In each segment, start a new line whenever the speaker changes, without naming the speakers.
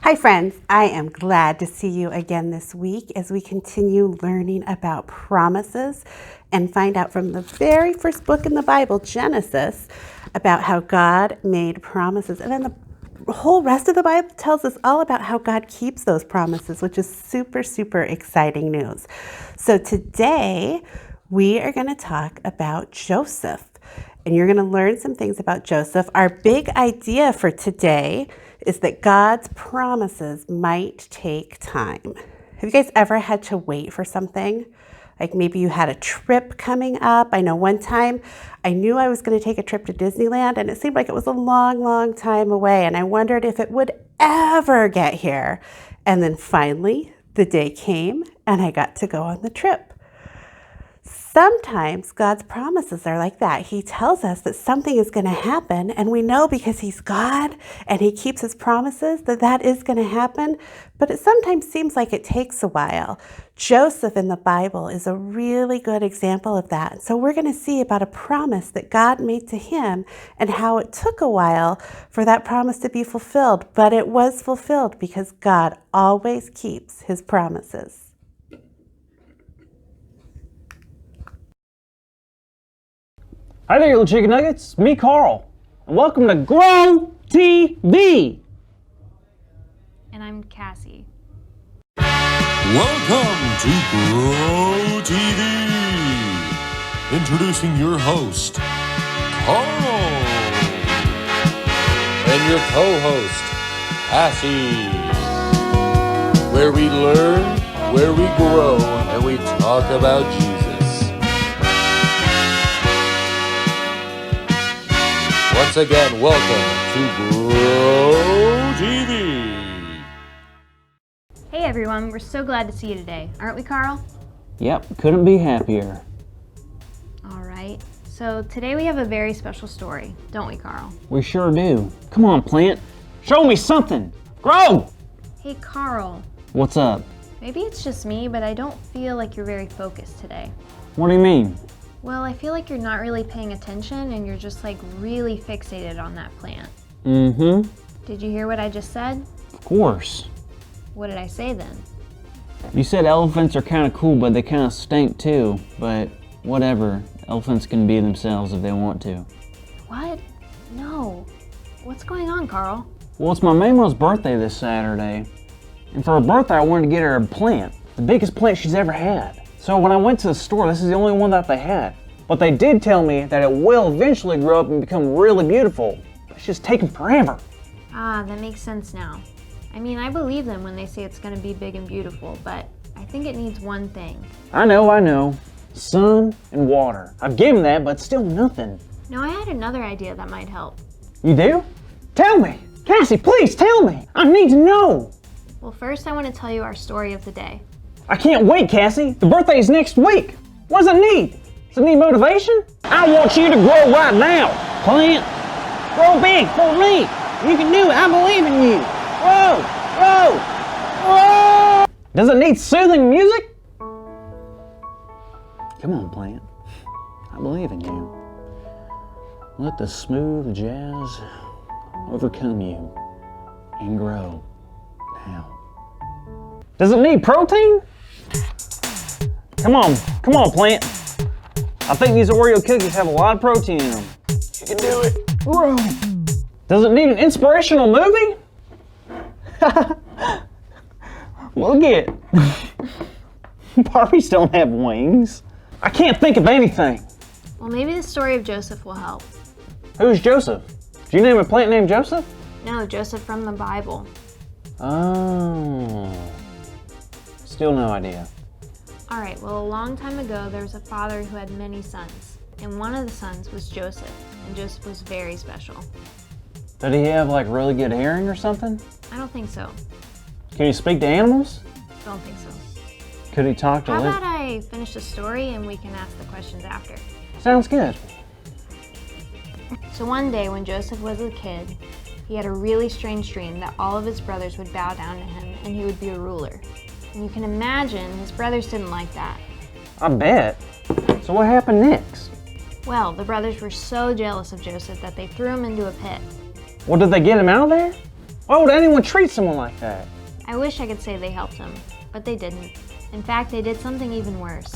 Hi friends, I am glad to see you again this week as we continue learning about promises and find out from the very first book in the Bible, Genesis, about how God made promises. And then the whole rest of the Bible tells us all about how God keeps those promises, which is super, super exciting news. So today we are going to talk about Joseph, and you're going to learn some things about Joseph. Our big idea for today is that God's promises might take time. Have you guys ever had to wait for something? Like maybe you had a trip coming up. I know one time I knew I was going to take a trip to Disneyland and it seemed like it was a long, long time away. And I wondered if it would ever get here. And then finally the day came and I got to go on the trip. Sometimes God's promises are like that. He tells us that something is going to happen, and we know because He's God and He keeps His promises that that is going to happen, but it sometimes seems like it takes a while. Joseph in the Bible is a really good example of that. So we're going to see about a promise that God made to him and how it took a while for that promise to be fulfilled, but it was fulfilled because God always keeps His promises.
Hi there, you little chicken nuggets. Me, Carl, and welcome to Grow TV.
And I'm Cassie.
Welcome to Grow TV. Introducing your host, Carl. am your co-host, Cassie, where we learn, where we grow, and we talk about Jesus. Once again, welcome to Grow TV.
Hey everyone, we're so glad to see you today. Aren't we, Carl?
Yep, couldn't be happier.
Alright, so today we have a very special story, don't we, Carl?
We sure do. Come on, Plant. Show me something. Grow!
Hey Carl,
What's up?
maybe it's just me, but I don't feel like you're very focused today.
What do you mean?
Well, I feel like you're not really paying attention and you're just like really fixated on that plant.
Mm-hmm.
Did you hear what I just said?
Of course.
What did I say then?
You said elephants are kind of cool, but they kind of stink too. But whatever. Elephants can be themselves if they want to.
What? No. What's going on, Carl?
Well, it's my Mamo's birthday this Saturday. And for her birthday, I wanted to get her a plant. The biggest plant she's ever had. So when I went to the store, this is the only one that they had. But they did tell me that it will eventually grow up and become really beautiful. It's just taking forever.
Ah, that makes sense now. I mean, I believe them when they say it's going to be big and beautiful, but I think it needs one thing.
I know. Sun and water. I've given that, but still nothing.
No, I had another idea that might help.
You do? Tell me! Cassie, please tell me! I need to know!
Well, first I want to tell you our story of the day.
I can't wait, Cassie! The birthday is next week! What does it need? Does it need motivation? I want you to grow right now! Plant! Grow big for me! You can do it! I believe in you! Grow! Does it need soothing music? Come on, plant. I believe in you. Let the smooth jazz overcome you and grow now. Does it need protein? Come on, plant. I think these Oreo cookies have a lot of protein in them. You can do it. Grow. Does it need an inspirational movie? Look it. Barbies don't have wings. I can't think of anything.
Well, maybe the story of Joseph will help.
Who's Joseph? Did you name a plant named Joseph?
No, Joseph from the Bible.
Oh. Still no idea.
Alright, well, a long time ago, there was a father who had many sons. And one of the sons was Joseph. And Joseph was very special.
Did he have like really good hearing or something?
I don't think so.
Can he speak to animals?
Don't think so.
Could he talk to
How about I finish the story and we can ask the questions after?
Sounds good.
So one day when Joseph was a kid, he had a really strange dream that all of his brothers would bow down to him and he would be a ruler. And you can imagine his brothers didn't like that.
I bet. So what happened next?
Well, the brothers were so jealous of Joseph that they threw him into a pit.
Well, did they get him out of there? Why would anyone treat someone like that?
I wish I could say they helped him, but they didn't. In fact, they did something even worse.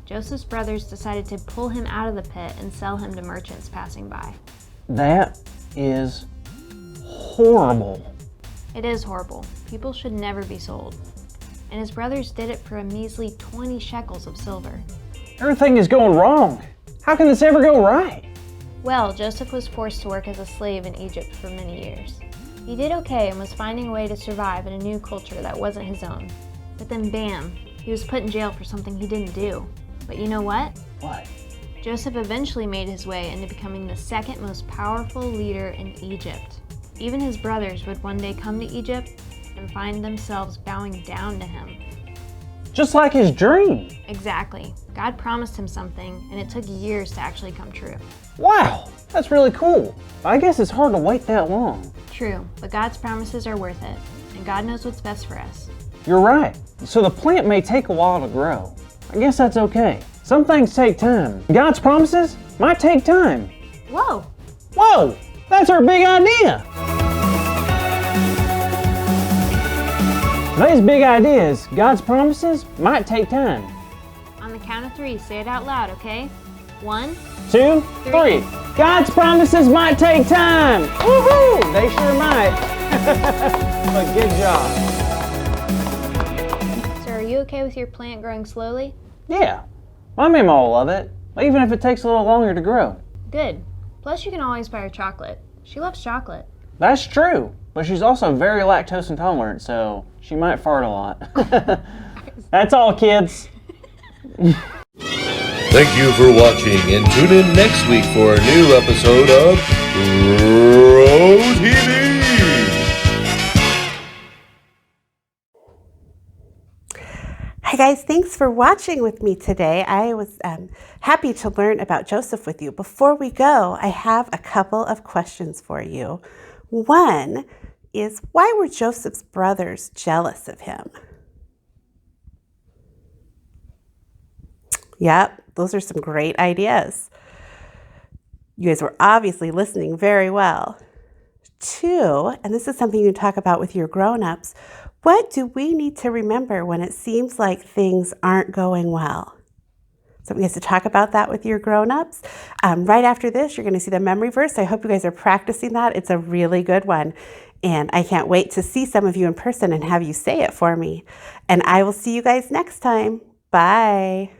Joseph's brothers decided to pull him out of the pit and sell him to merchants passing by.
That is horrible.
It is horrible. People should never be sold. And his brothers did it for a measly 20 shekels of silver.
Everything is going wrong. How can this ever go right?
Well, Joseph was forced to work as a slave in Egypt for many years. He did okay and was finding a way to survive in a new culture that wasn't his own. But then bam, he was put in jail for something he didn't do. But you know what?
What?
Joseph eventually made his way into becoming the second most powerful leader in Egypt. Even his brothers would one day come to Egypt and find themselves bowing down to him.
Just like his dream.
Exactly. God promised him something, and it took years to actually come true.
Wow, that's really cool. I guess it's hard to wait that long.
True, but God's promises are worth it, and God knows what's best for us.
You're right. So the plant may take a while to grow. I guess that's okay. Some things take time. God's promises might take time.
Whoa!
Whoa, that's our big idea. Today's big idea is God's promises might take time.
On the count of 3, say it out loud, okay? 1,
2, 3. God's promises might take time. Woohoo! They sure might. But good job.
So are you okay with your plant growing slowly?
Yeah, my mama will love it, even if it takes a little longer to grow.
Good. Plus you can always buy her chocolate. She loves chocolate.
That's true, but she's also very lactose intolerant, so she might fart a lot. That's all, kids.
Thank you for watching, and tune in next week for a new episode of Grow TV.
Hi guys, thanks for watching with me today. I was happy to learn about Joseph with you. Before we go, I have a couple of questions for you. One is, why were Joseph's brothers jealous of him? Yep, those are some great ideas. You guys were obviously listening very well. Two, and this is something you talk about with your grown-ups, what do we need to remember when it seems like things aren't going well? So we have to talk about that with your grown-ups. Right after this, you're going to see the memory verse. I hope you guys are practicing that. It's a really good one. And I can't wait to see some of you in person and have you say it for me. And I will see you guys next time. Bye.